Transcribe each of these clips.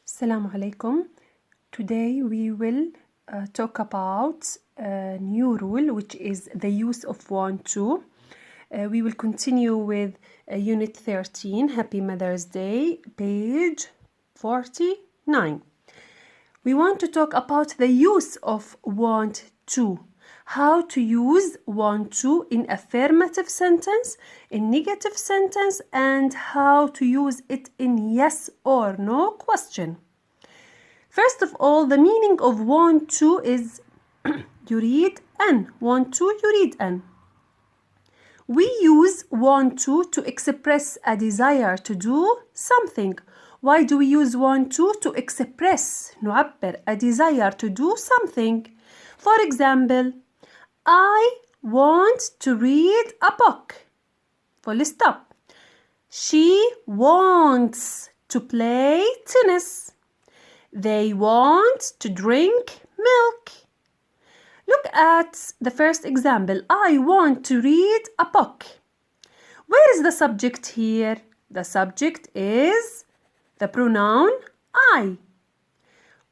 Assalamu alaikum. Today we will talk about a new rule, which is the use of want to. We will continue with Unit 13, Happy Mother's Day, page 49. We want to talk about the use of want to. How to use want to in affirmative sentence, in negative sentence, and how to use it in yes or no question. First of all, the meaning of want to is يريد أن. Want to يريد أن. We use want to express a desire to do something. Why do we use want to express نعبر a desire to do something? For example, I want to read a book. Full stop. She wants to play tennis. They want to drink milk. Look at the first example. I want to read a book. Where is the subject here? The subject is the pronoun I.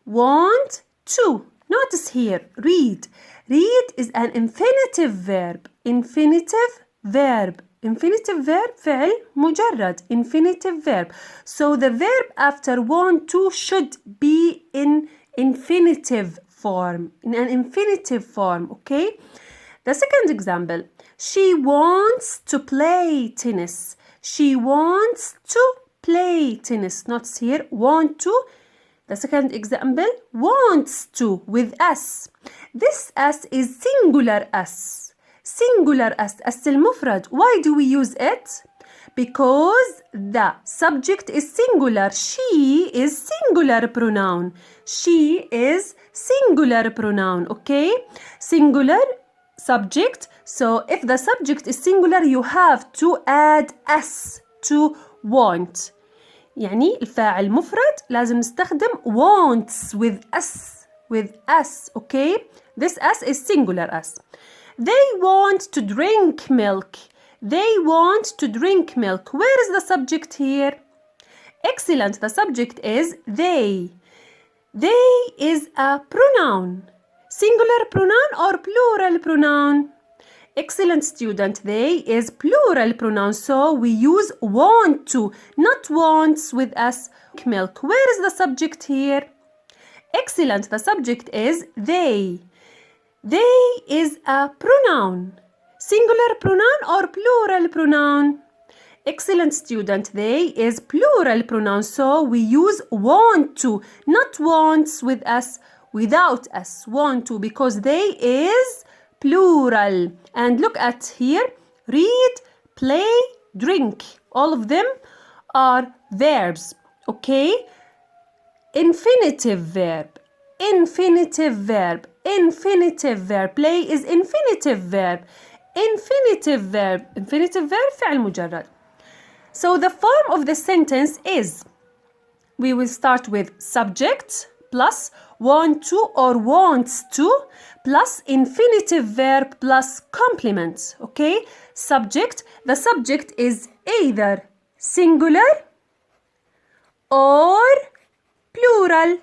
Want to. Notice here, read. Read is an infinitive verb. Infinitive verb. Infinitive verb فعل مجرد. Infinitive verb. So the verb after want to should be in infinitive form. In an infinitive form, okay? The second example. She wants to play tennis. She wants to play tennis. Notice here, want to. The second example, wants to with S. This S is singular S. Singular S المفرد. Why do we use it? Because the subject is singular. She is singular pronoun. She is singular pronoun. Okay? Singular subject. So if the subject is singular, you have to add S to want. يعني الفاعل مفرد لازم نستخدم wants with S. With S. Okay? This S is singular S. They want to drink milk. They want to drink milk. Where is the subject here? Excellent. The subject is they. They is a pronoun. Singular pronoun or plural pronoun? Excellent student. They is plural pronoun. So we use want to, not wants with us. Milk. Where is the subject here? Excellent. The subject is they. They is a pronoun. Singular pronoun or plural pronoun? Excellent student. They is plural pronoun. So we use want to, not wants with us, without us. Want to, because they is plural. And look at here. Read, play, drink. All of them are verbs. Okay? Infinitive verb. Infinitive verb. Infinitive verb. Play is infinitive verb. Infinitive verb. Infinitive verb فعل مجرد. So the form of the sentence is, we will start with subject plus want to or wants to plus infinitive verb plus complement. Okay? Subject. The subject is either singular or plural.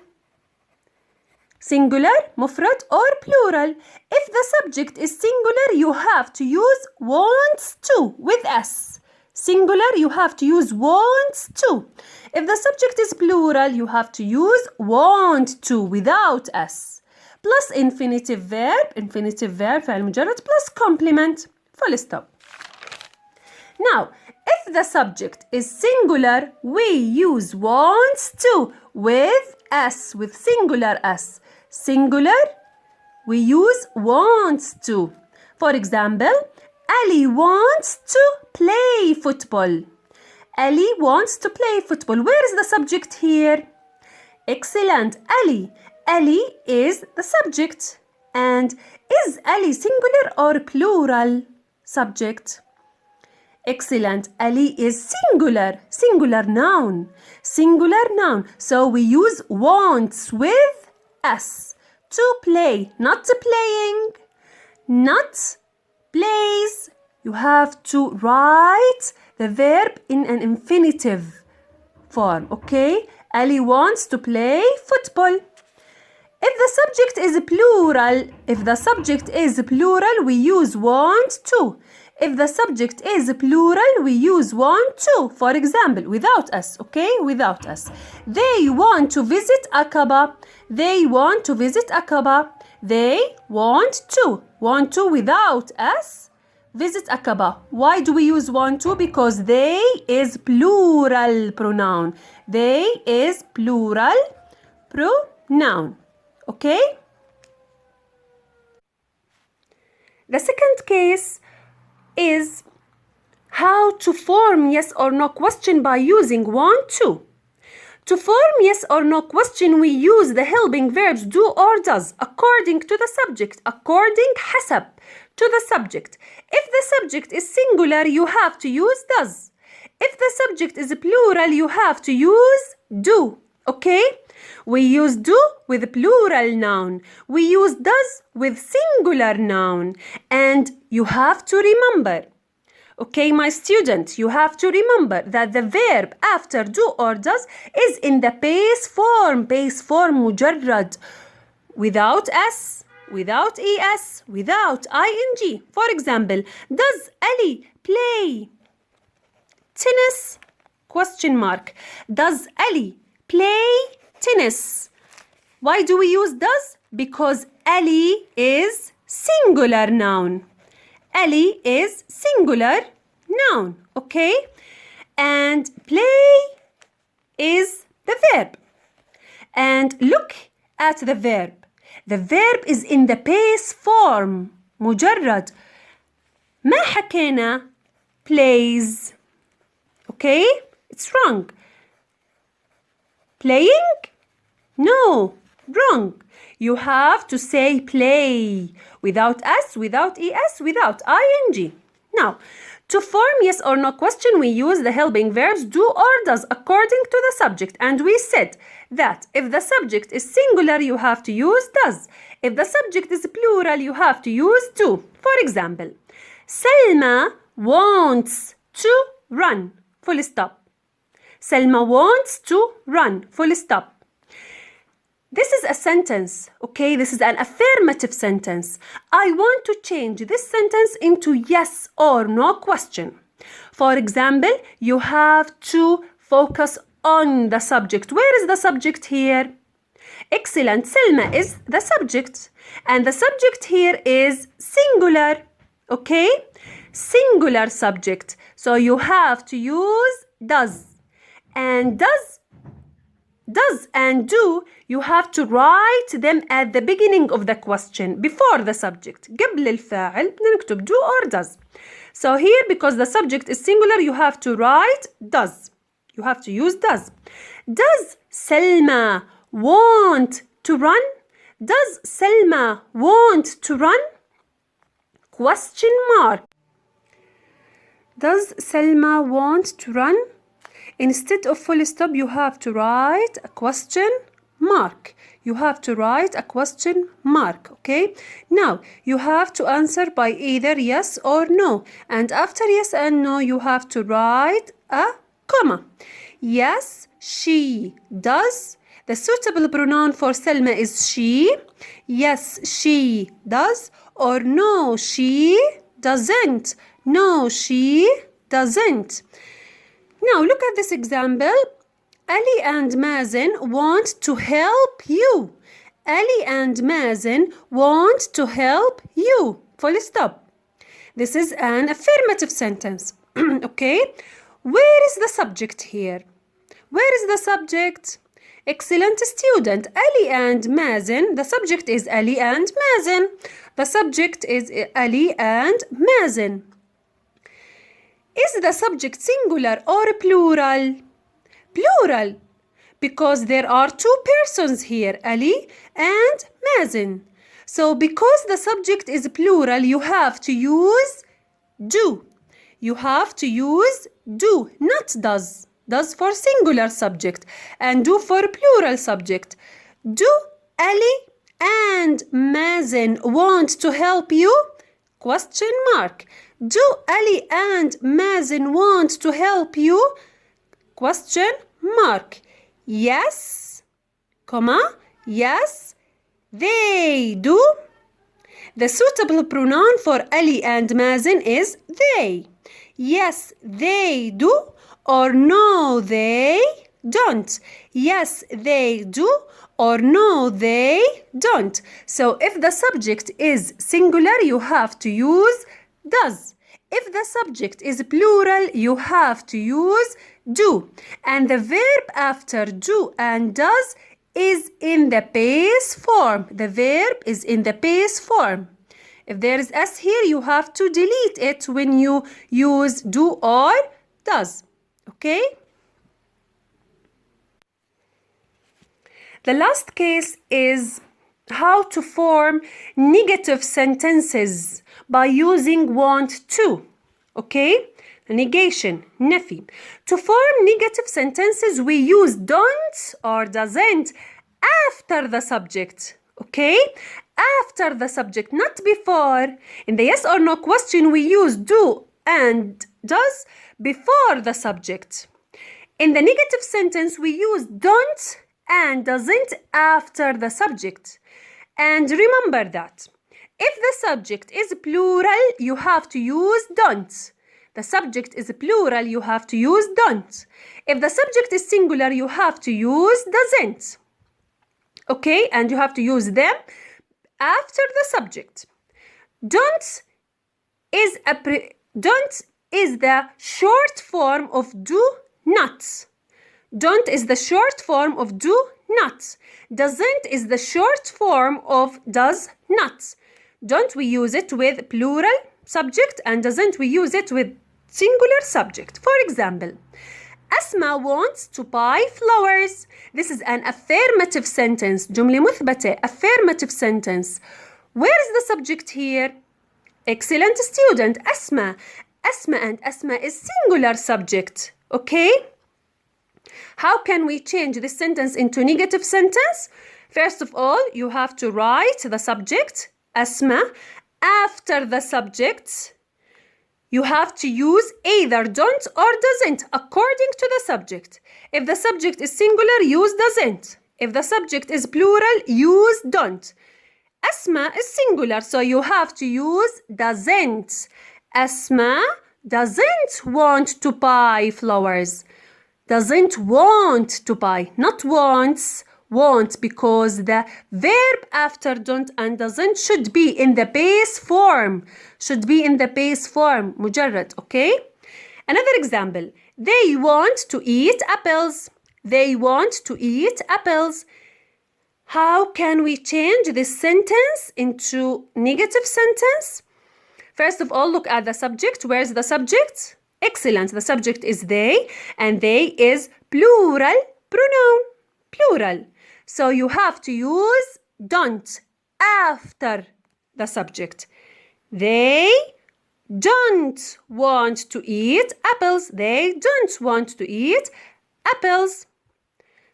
Singular, مفرد or plural. If the subject is singular, you have to use wants to with S. Singular, you have to use wants to. If the subject is plural, you have to use want to without S. Plus infinitive verb فعل مجرد plus complement. Full stop. Now, if the subject is singular, we use wants to with S, with singular S. Singular, we use wants to. For example, Ali wants to play football. Ali wants to play football. Where is the subject here? Excellent. Ali. Ali is the subject. And is Ali singular or plural subject? Excellent. Ali is singular. Singular noun. Singular noun. So we use wants with S. To play. Not playing. Not plays. You have to write the verb in an infinitive form. Okay? Ali wants to play football. If the subject is plural, we use want to. If the subject is plural, we use want to. For example, without us, okay? Without us. They want to visit Aqaba. They want to visit Aqaba. They want to. Want to without us. Visit Aqaba. Why do we use want to? Because they is plural pronoun. They is plural pronoun. Okay? The second case is how to form yes or no question by using want to. To form yes or no question, we use the helping verbs do or does according to the subject. According حسب to the subject. If the subject is singular, you have to use does. If the subject is plural, you have to use do. Okay? We use do with plural noun. We use does with singular noun. And you have to remember, okay, my student, you have to remember that the verb after do or does is in the base form. Base form مجرد. Without s, without es, without ing. For example, does Ali play tennis? Question mark. Does Ali play tennis? Why do we use does? Because Ali is singular noun. Ali is singular noun, okay? And play is the verb. And look at the verb. The verb is in the base form. مجرد. ما حكينا plays. Okay? It's wrong. Playing? No, wrong. You have to say play without s, without es, without ing. Now, to form yes or no question, we use the helping verbs do or does according to the subject. And we said that if the subject is singular, you have to use does. If the subject is plural, you have to use do. For example, Selma wants to run. Full stop. Selma wants to run. Full stop. This is a sentence, okay? This is an affirmative sentence. I want to change this sentence into yes or no question. For example, you have to focus on the subject. Where is the subject here? Excellent. Selma is the subject. And the subject here is singular, okay? Singular subject. So you have to use does. And does and do, you have to write them at the beginning of the question, before the subject. قبل الفاعل بدنا نكتب do or does. So here, because the subject is singular, you have to write does. You have to use does. Does Selma want to run? Does Selma want to run? Question mark. Does Selma want to run? Instead of full stop, you have to write a question mark. You have to write a question mark, okay? Now, you have to answer by either yes or no. And after yes and no, you have to write a comma. Yes, she does. The suitable pronoun for Selma is she. Yes, she does. Or no, she doesn't. No, she doesn't. Now, look at this example. Ali and Mazen want to help you. Ali and Mazen want to help you. Full stop. This is an affirmative sentence. Okay? Where is the subject here? Where is the subject? Excellent student. Ali and Mazen. The subject is Ali and Mazen. The subject is Ali and Mazen. Is the subject singular or plural? Plural, because there are two persons here, Ali and Mazen. So because the subject is plural, you have to use do. You have to use do, not does. Does for singular subject and do for plural subject. Do Ali and Mazen want to help you? Question mark. Do Ali and Mazen want to help you? Question mark. yes, comma, yes, they do. The suitable pronoun for Ali and Mazen is they. Yes, they do, or no, they don't. Yes, they do, or no, they don't. So if the subject is singular, you have to use does. If the subject is plural, you have to use do. And the verb after do and does is in the base form. The verb is in the base form. If there is S here, you have to delete it when you use do or does. Okay? The last case is how to form negative sentences by using want to. Okay? Negation, نفي. To form negative sentences, we use don't or doesn't after the subject. Okay? After the subject, not before. In the yes or no question, we use do and does before the subject. In the negative sentence, we use don't and doesn't after the subject. And remember that if the subject is plural, you have to use don't. The subject is plural, you have to use don't. If the subject is singular, you have to use doesn't. Okay, and you have to use them after the subject. Don't is the short form of do not. Don't is the short form of do not. Doesn't is the short form of does not. Don't we use it with plural subject, and doesn't we use it with singular subject. For example, Asma wants to buy flowers. This is an affirmative sentence. جملة مثبتة. Affirmative sentence. Where is the subject here? Excellent student. Asma. Asma, and Asma is singular subject. Okay? How can we change this sentence into negative sentence? First of all, you have to write the subject, Asma. After the subject, you have to use either don't or doesn't according to the subject. If the subject is singular, use doesn't. If the subject is plural, use don't. Asma is singular, so you have to use doesn't. Asma doesn't want to buy flowers. Doesn't want to buy, not wants. Want, because the verb after don't and doesn't should be in the base form. Should be in the base form. مجرد, okay? Another example. They want to eat apples. They want to eat apples. How can we change this sentence into negative sentence? First of all, look at the subject. Where's the subject? Excellent. The subject is they, and they is plural pronoun. Plural. So you have to use don't after the subject. They don't want to eat apples. They don't want to eat apples.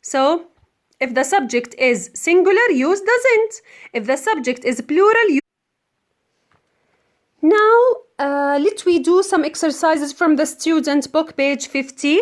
So if the subject is singular, use doesn't. If the subject is plural, use. Now let we do some exercises from the student book, page 50.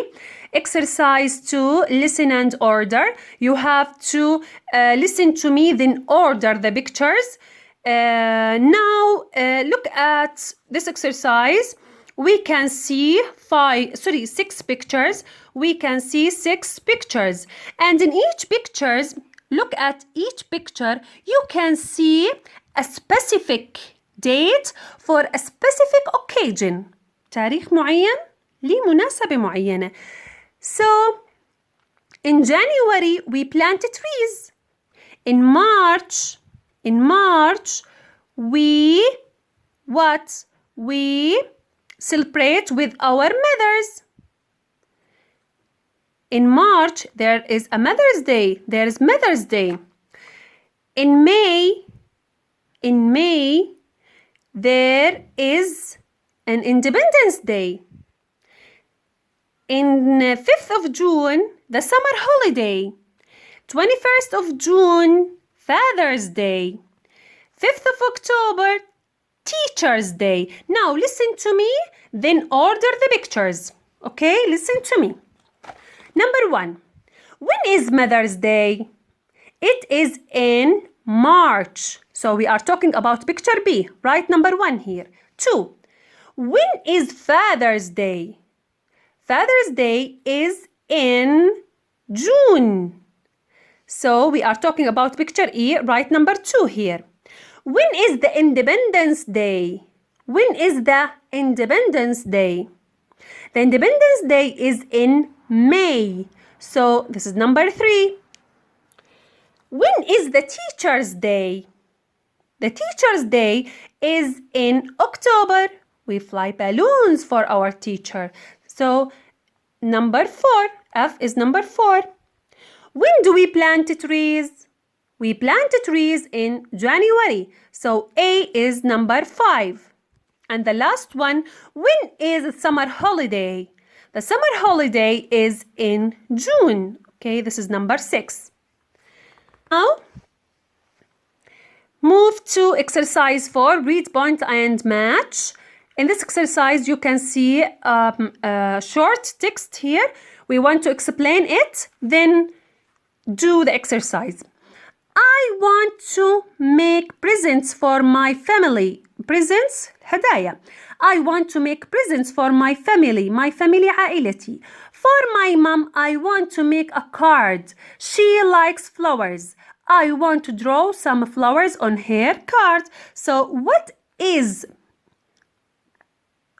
Exercise 2, listen and order. You have to listen to me, then order the pictures. Now look at this exercise. We can see 6 pictures. We can see 6 pictures. And in each pictures, look at each picture, you can see a specific date for a specific occasion. تاريخ معين لمناسبة معينة. So, in January, we planted trees. In March, we celebrate with our mothers. In March, there is a Mother's Day. There is Mother's Day. In May, there is an Independence Day. In 5th of June, the summer holiday. 21st of June, Father's Day. 5th of October, Teacher's Day. Now listen to me, then order the pictures. Okay, listen to me. Number 1. When is Mother's Day? It is in March. So we are talking about picture B, right? Number 1 here. 2. When is Father's Day? Father's Day is in June. So we are talking about picture E, right? Number 2 here. When is the Independence Day? When is the Independence Day? The Independence Day is in May. So this is number 3. When is the Teacher's Day? The Teacher's Day is in October. We fly balloons for our teacher. So number 4, F is number 4. When do we plant trees? We plant trees in January. So A is number 5. And the last one, when is summer holiday? The summer holiday is in June. Okay, this is number 6. Now, move to exercise 4, read, point, and match. In this exercise, you can see a short text here. We want to explain it, then do the exercise. I want to make presents for my family. Presents, هدايا. I want to make presents for my family. My family عائلتي. For my mom, I want to make a card. She likes flowers. I want to draw some flowers on her card. So what is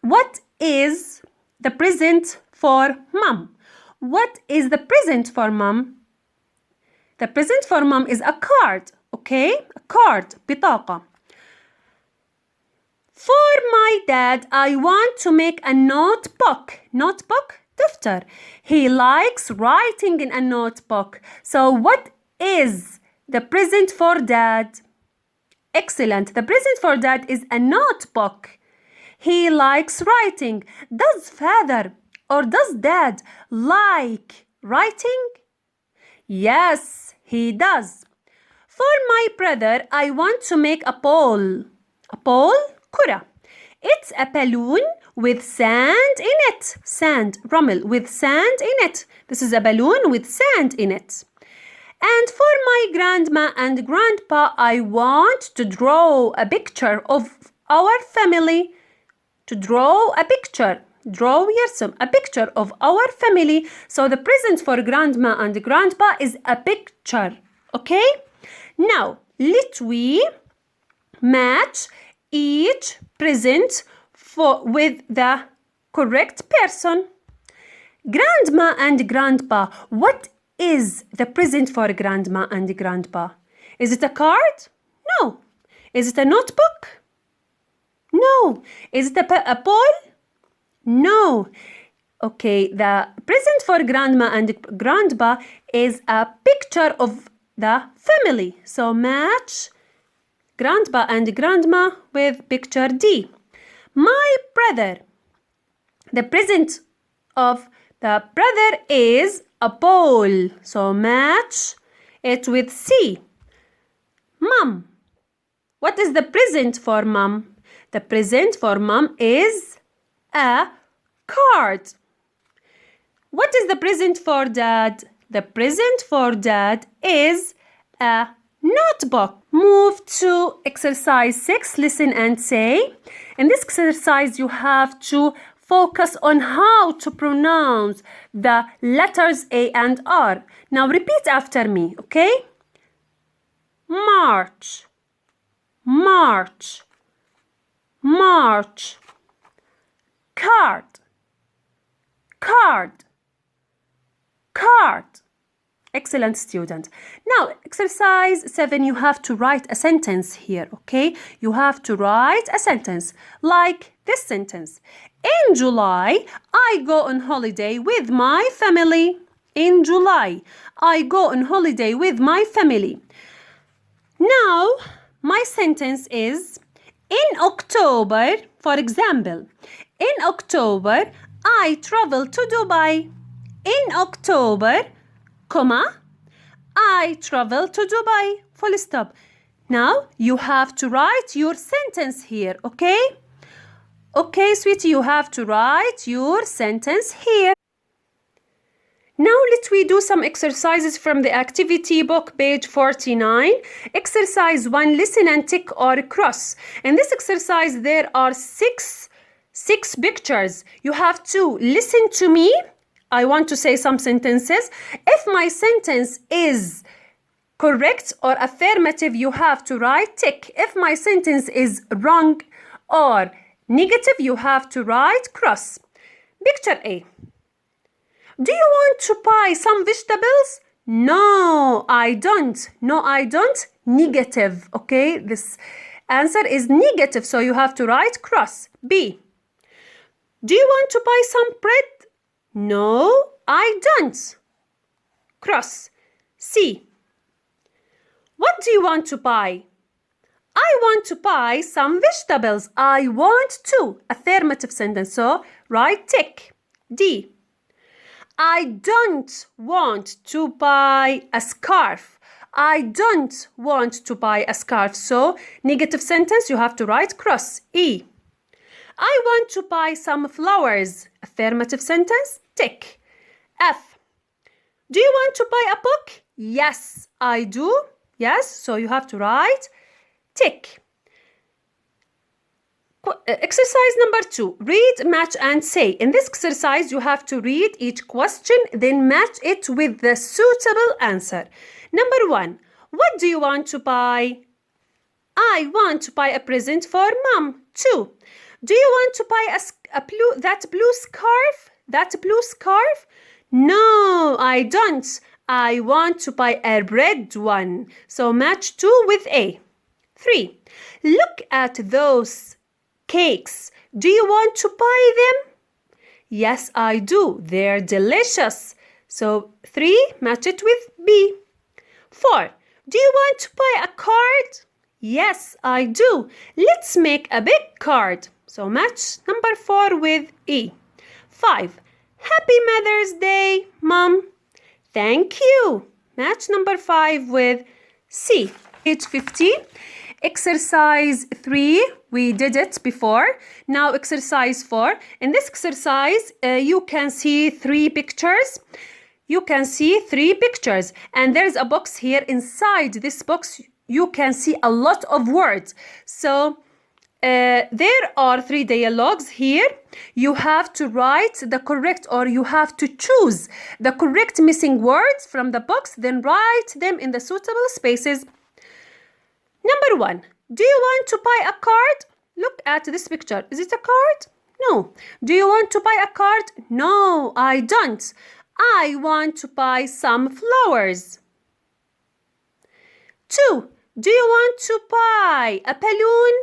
the present for mom? What is the present for mom? The present for mom is a card, okay? A card, بطاقة. For my dad, I want to make a notebook. Notebook, دفتر. He likes writing in a notebook. So what is the present for dad? Excellent. The present for dad is a notebook. He likes writing. Does father or does dad like writing? Yes, he does. For my brother, I want to make a ball. A ball, كرة. It's a balloon with sand in it. Sand, رمل, with sand in it. This is a balloon with sand in it. And for my grandma and grandpa, I want to draw a picture of our family. To draw a picture. Draw يرسم a picture of our family. So the present for grandma and grandpa is a picture. Okay? Now, let we match each present with the correct person. Grandma and grandpa. What is the present for grandma and grandpa? Is it a card? No. Is it a notebook? No. Is it a ball? No. Okay, the present for grandma and grandpa is a picture of the family. So match grandpa and grandma with picture D. My brother. The present of the brother is a ball. So match it with C. Mom. What is the present for mom? The present for mom is a card. What is the present for dad? The present for dad is a notebook. Move to exercise 6. Listen and say. In this exercise, you have to focus on how to pronounce the letters A and R. Now repeat after me, okay? March, March, March. Card, card, card. Excellent, student. Now, exercise 7, you have to write a sentence here, okay? You have to write a sentence like this sentence. In July, I go on holiday with my family. In July, I go on holiday with my family. Now, my sentence is, in October, for example, in October, I travel to Dubai. In October, comma, I travel to Dubai. Full stop. Now, you have to write your sentence here, okay? Okay, sweetie, you have to write your sentence here. Now we do some exercises from the activity book, page 49. Exercise 1, listen and tick or cross. In this exercise, there are six pictures. You have to listen to me. I want to say some sentences. If my sentence is correct or affirmative, you have to write tick. If my sentence is wrong or negative, you have to write cross. Picture A. Do you want to buy some vegetables? No, I don't. No, I don't. Negative. Okay, this answer is negative, so you have to write cross. B. Do you want to buy some bread? No, I don't. Cross. C. What do you want to buy? I want to buy some vegetables. I want to. Affirmative sentence, so write tick. D. I don't want to buy a scarf. I don't want to buy a scarf. So, negative sentence, you have to write cross. E. I want to buy some flowers. Affirmative sentence, tick. F. Do you want to buy a book? Yes, I do. Yes, so you have to write tick. Exercise number 2. Read, match, and say. In this exercise, you have to read each question, then match it with the suitable answer. Number 1. What do you want to buy? I want to buy a present for Mom. 2. Do you want to buy that blue scarf? That blue scarf? No, I don't. I want to buy a red one. So match 2 with A. 3. Look at those cakes. Do you want to buy them? Yes, I do. They're delicious. So 3, match it with B. 4. Do you want to buy a card? Yes, I do. Let's make a big card. So match number 4 with E. 5. Happy Mother's Day, Mom. Thank you. Match number 5 with C. Page 50. Exercise 3, we did it before. Now exercise 4. In this exercise, you can see 3 pictures. You can see 3 pictures. And there's a box here. Inside this box, you can see a lot of words. So, there are 3 dialogues here. You have to write the correct, or you have to choose the correct missing words from the box, then write them in the suitable spaces. Number 1. Do you want to buy a card? Look at this picture. Is it a card? No. Do you want to buy a card? No, I don't. I want to buy some flowers. 2. Do you want to buy a balloon?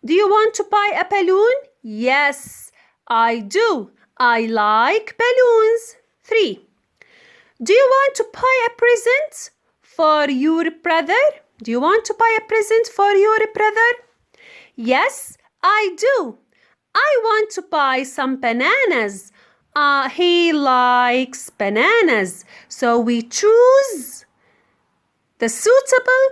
Do you want to buy a balloon? Yes, I do. I like balloons. 3. Do you want to buy a present for your brother? Do you want to buy a present for your brother? Yes, I do. I want to buy some bananas. He likes bananas. So we choose the suitable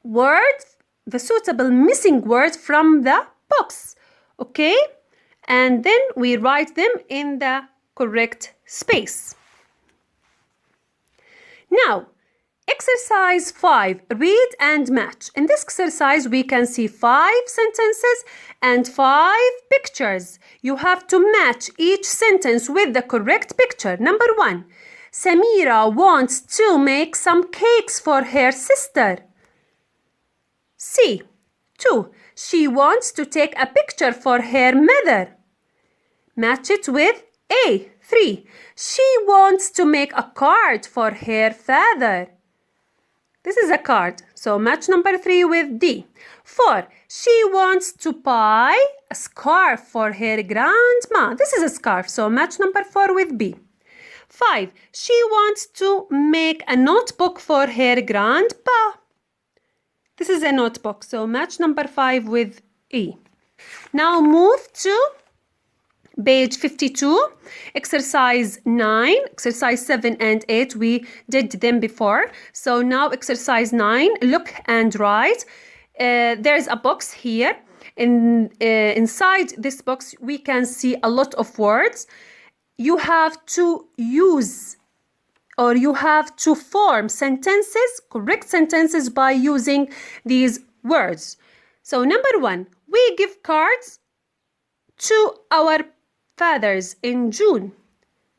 word, the suitable missing word from the box. Okay? And then we write them in the correct space. Now, exercise 5, read and match. In this exercise, we can see 5 sentences and 5 pictures. You have to match each sentence with the correct picture. Number 1, Samira wants to make some cakes for her sister. C. 2, she wants to take a picture for her mother. Match it with A. 3, she wants to make a card for her father. This is a card, so match number 3 with D. 4, she wants to buy a scarf for her grandma. This is a scarf, so match number 4 with B. 5, she wants to make a notebook for her grandpa. This is a notebook, so match number 5 with E. Now move to page 52, exercise 9, exercise 7 and 8, we did them before. So now exercise 9, look and write. There's a box here. Inside this box, we can see a lot of words. You have to use or you have to form sentences, correct sentences, by using these words. So number 1, we give cards to our fathers in June.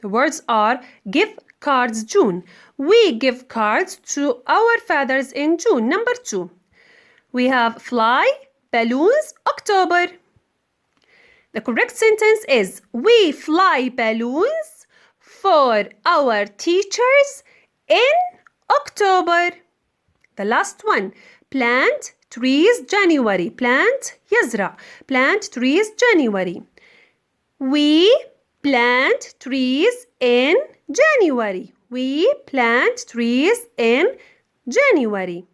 The words are give cards June. We give cards to our fathers in June. Number 2, we have fly balloons October. The correct sentence is we fly balloons for our teachers in October. The last one, plant trees January. Plant يزرع. Plant trees January. We plant trees in January. We plant trees in January.